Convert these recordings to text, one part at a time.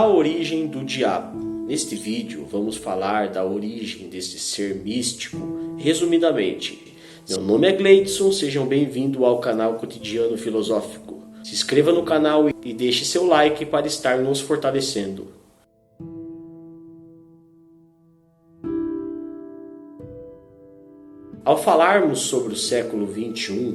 A origem do diabo. Neste vídeo vamos falar da origem deste ser místico, resumidamente. Meu nome é Gleidson, sejam bem-vindos ao canal Cotidiano Filosófico. Se inscreva no canal e deixe seu like para estar nos fortalecendo. Ao falarmos sobre o século XXI,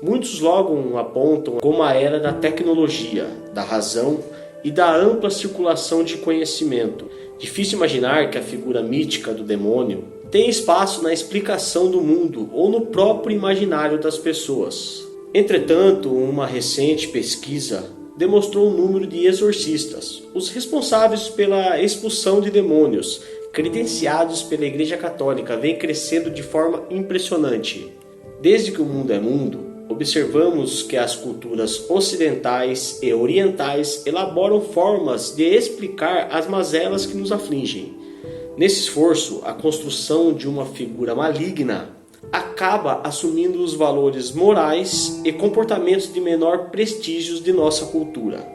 muitos logo apontam como a era da tecnologia, da razão e da ampla circulação de conhecimento. Difícil imaginar que a figura mítica do demônio tem espaço na explicação do mundo ou no próprio imaginário das pessoas. Entretanto, uma recente pesquisa demonstrou o número de exorcistas, os responsáveis pela expulsão de demônios, credenciados pela Igreja Católica, vem crescendo de forma impressionante. Desde que o mundo é mundo, observamos que as culturas ocidentais e orientais elaboram formas de explicar as mazelas que nos afligem. Nesse esforço, a construção de uma figura maligna acaba assumindo os valores morais e comportamentos de menor prestígio de nossa cultura.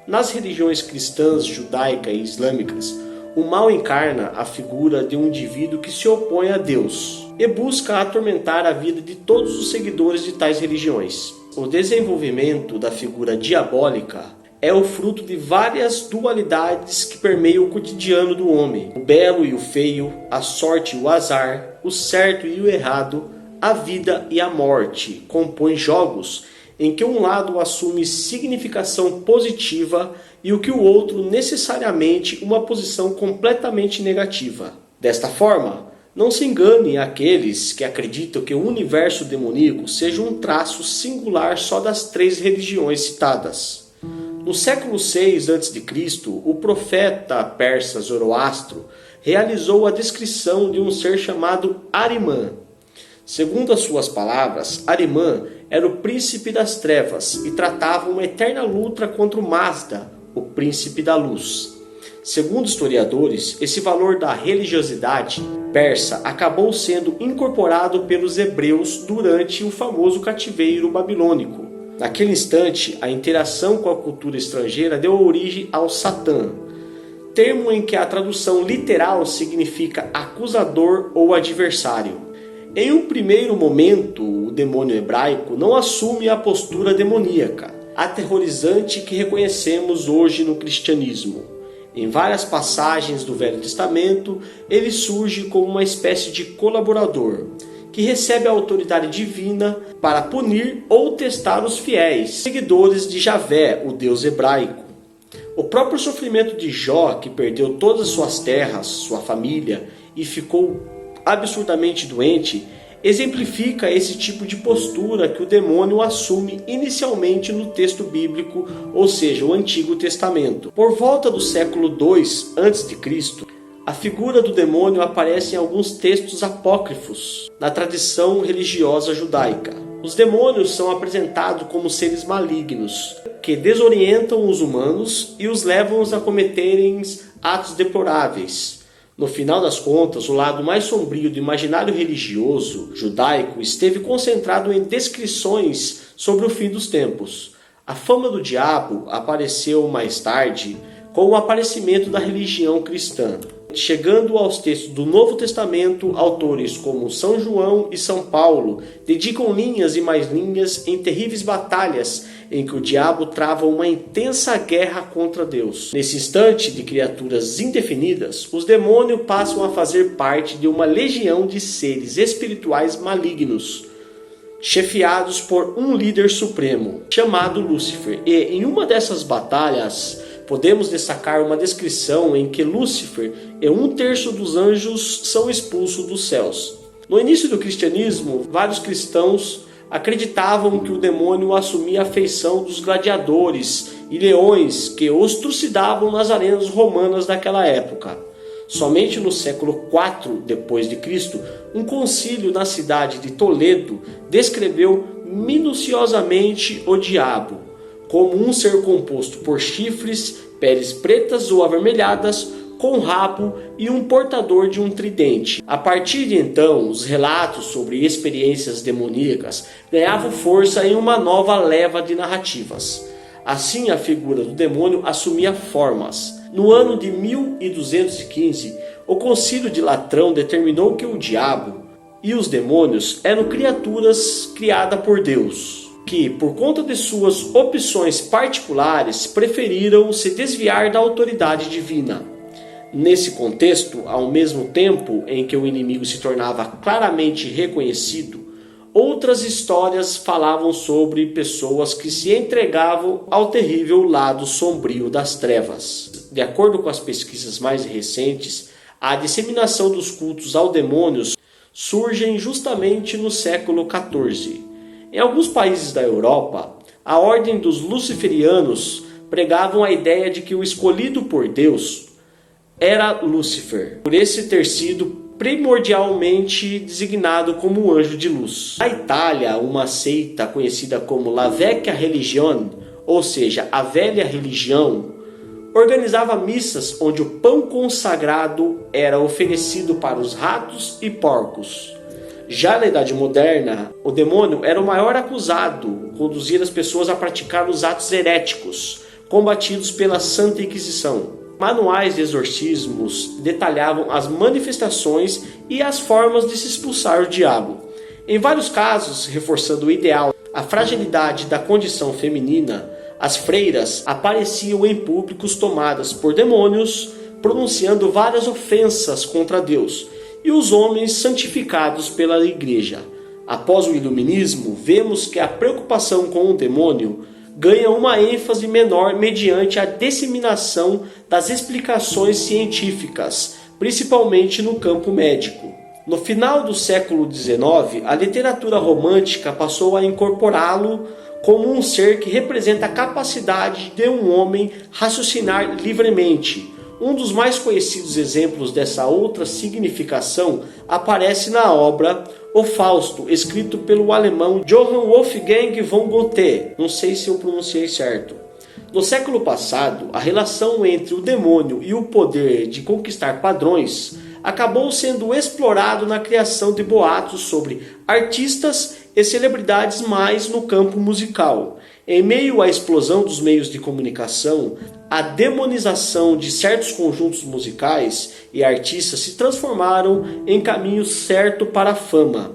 Nas religiões cristãs, judaica e islâmicas, o mal encarna a figura de um indivíduo que se opõe a Deus e busca atormentar a vida de todos os seguidores de tais religiões. O desenvolvimento da figura diabólica é o fruto de várias dualidades que permeiam o cotidiano do homem. O belo e o feio, a sorte e o azar, o certo e o errado, a vida e a morte compõem jogos em que um lado assume significação positiva e o que o outro necessariamente uma posição completamente negativa. Desta forma, não se engane aqueles que acreditam que o universo demoníaco seja um traço singular só das três religiões citadas. No século VI a.C., o profeta persa Zoroastro realizou a descrição de um ser chamado Ahriman. Segundo as suas palavras, Ahriman era o príncipe das trevas e tratava uma eterna luta contra o Mazda, o príncipe da luz. Segundo historiadores, esse valor da religiosidade persa acabou sendo incorporado pelos hebreus durante o famoso cativeiro babilônico. Naquele instante, a interação com a cultura estrangeira deu origem ao Satã, termo em que a tradução literal significa acusador ou adversário. Em um primeiro momento, o demônio hebraico não assume a postura demoníaca, aterrorizante que reconhecemos hoje no cristianismo. Em várias passagens do Velho Testamento, ele surge como uma espécie de colaborador, que recebe a autoridade divina para punir ou testar os fiéis, seguidores de Javé, o Deus hebraico. O próprio sofrimento de Jó, que perdeu todas as suas terras, sua família e ficou absurdamente doente, exemplifica esse tipo de postura que o demônio assume inicialmente no texto bíblico, ou seja, o Antigo Testamento. Por volta do século II a.C., a figura do demônio aparece em alguns textos apócrifos na tradição religiosa judaica. Os demônios são apresentados como seres malignos, que desorientam os humanos e os levam a cometerem atos deploráveis. No final das contas, o lado mais sombrio do imaginário religioso judaico esteve concentrado em descrições sobre o fim dos tempos. A fama do diabo apareceu mais tarde com o aparecimento da religião cristã. Chegando aos textos do Novo Testamento, autores como São João e São Paulo dedicam linhas e mais linhas em terríveis batalhas em que o diabo trava uma intensa guerra contra Deus. Nesse instante de criaturas indefinidas, os demônios passam a fazer parte de uma legião de seres espirituais malignos, chefiados por um líder supremo, chamado Lúcifer. E em uma dessas batalhas, podemos destacar uma descrição em que Lúcifer e 1/3 dos anjos são expulsos dos céus. No início do cristianismo, vários cristãos acreditavam que o demônio assumia a feição dos gladiadores e leões que os trucidavam nas arenas romanas daquela época. Somente no século IV d.C., um concílio na cidade de Toledo descreveu minuciosamente o diabo como um ser composto por chifres, peles pretas ou avermelhadas, com rabo e um portador de um tridente. A partir de então, os relatos sobre experiências demoníacas ganhavam força em uma nova leva de narrativas. Assim, a figura do demônio assumia formas. No ano de 1215, o Concílio de Latrão determinou que o diabo e os demônios eram criaturas criadas por Deus, que, por conta de suas opções particulares, preferiram se desviar da autoridade divina. Nesse contexto, ao mesmo tempo em que o inimigo se tornava claramente reconhecido, outras histórias falavam sobre pessoas que se entregavam ao terrível lado sombrio das trevas. De acordo com as pesquisas mais recentes, a disseminação dos cultos aos demônios surgem justamente no século XIV. Em alguns países da Europa, a ordem dos luciferianos pregavam a ideia de que o escolhido por Deus era Lúcifer, por esse ter sido primordialmente designado como anjo de luz. Na Itália, uma seita conhecida como La Vecchia Religione, ou seja, a velha religião, organizava missas onde o pão consagrado era oferecido para os ratos e porcos. Já na Idade Moderna, o demônio era o maior acusado, conduzir as pessoas a praticar os atos heréticos, combatidos pela Santa Inquisição. Manuais de exorcismos detalhavam as manifestações e as formas de se expulsar o diabo. Em vários casos, reforçando o ideal, a fragilidade da condição feminina, as freiras apareciam em públicos tomadas por demônios, pronunciando várias ofensas contra Deus, e os homens santificados pela igreja. Após o iluminismo, vemos que a preocupação com o demônio ganha uma ênfase menor mediante a disseminação das explicações científicas, principalmente no campo médico. No final do século XIX, a literatura romântica passou a incorporá-lo como um ser que representa a capacidade de um homem raciocinar livremente. Um dos mais conhecidos exemplos dessa outra significação aparece na obra O Fausto, escrito pelo alemão Johann Wolfgang von Goethe. Não sei se eu pronunciei certo. No século passado, a relação entre o demônio e o poder de conquistar padrões acabou sendo explorado na criação de boatos sobre artistas e celebridades mais no campo musical. Em meio à explosão dos meios de comunicação, a demonização de certos conjuntos musicais e artistas se transformaram em caminho certo para a fama.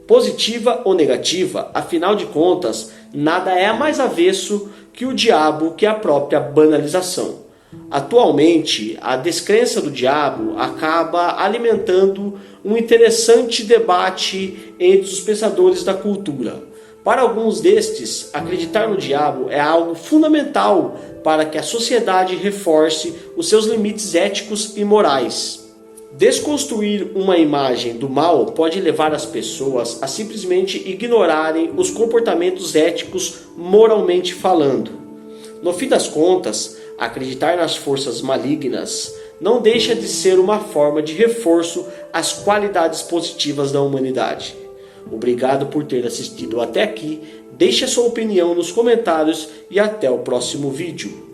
Positiva ou negativa, afinal de contas, nada é mais avesso que o diabo que a própria banalização. Atualmente, a descrença do diabo acaba alimentando um interessante debate entre os pensadores da cultura. Para alguns destes, acreditar no diabo é algo fundamental para que a sociedade reforce os seus limites éticos e morais. Desconstruir uma imagem do mal pode levar as pessoas a simplesmente ignorarem os comportamentos éticos moralmente falando. No fim das contas, acreditar nas forças malignas não deixa de ser uma forma de reforço às qualidades positivas da humanidade. Obrigado por ter assistido até aqui, deixe a sua opinião nos comentários e até o próximo vídeo.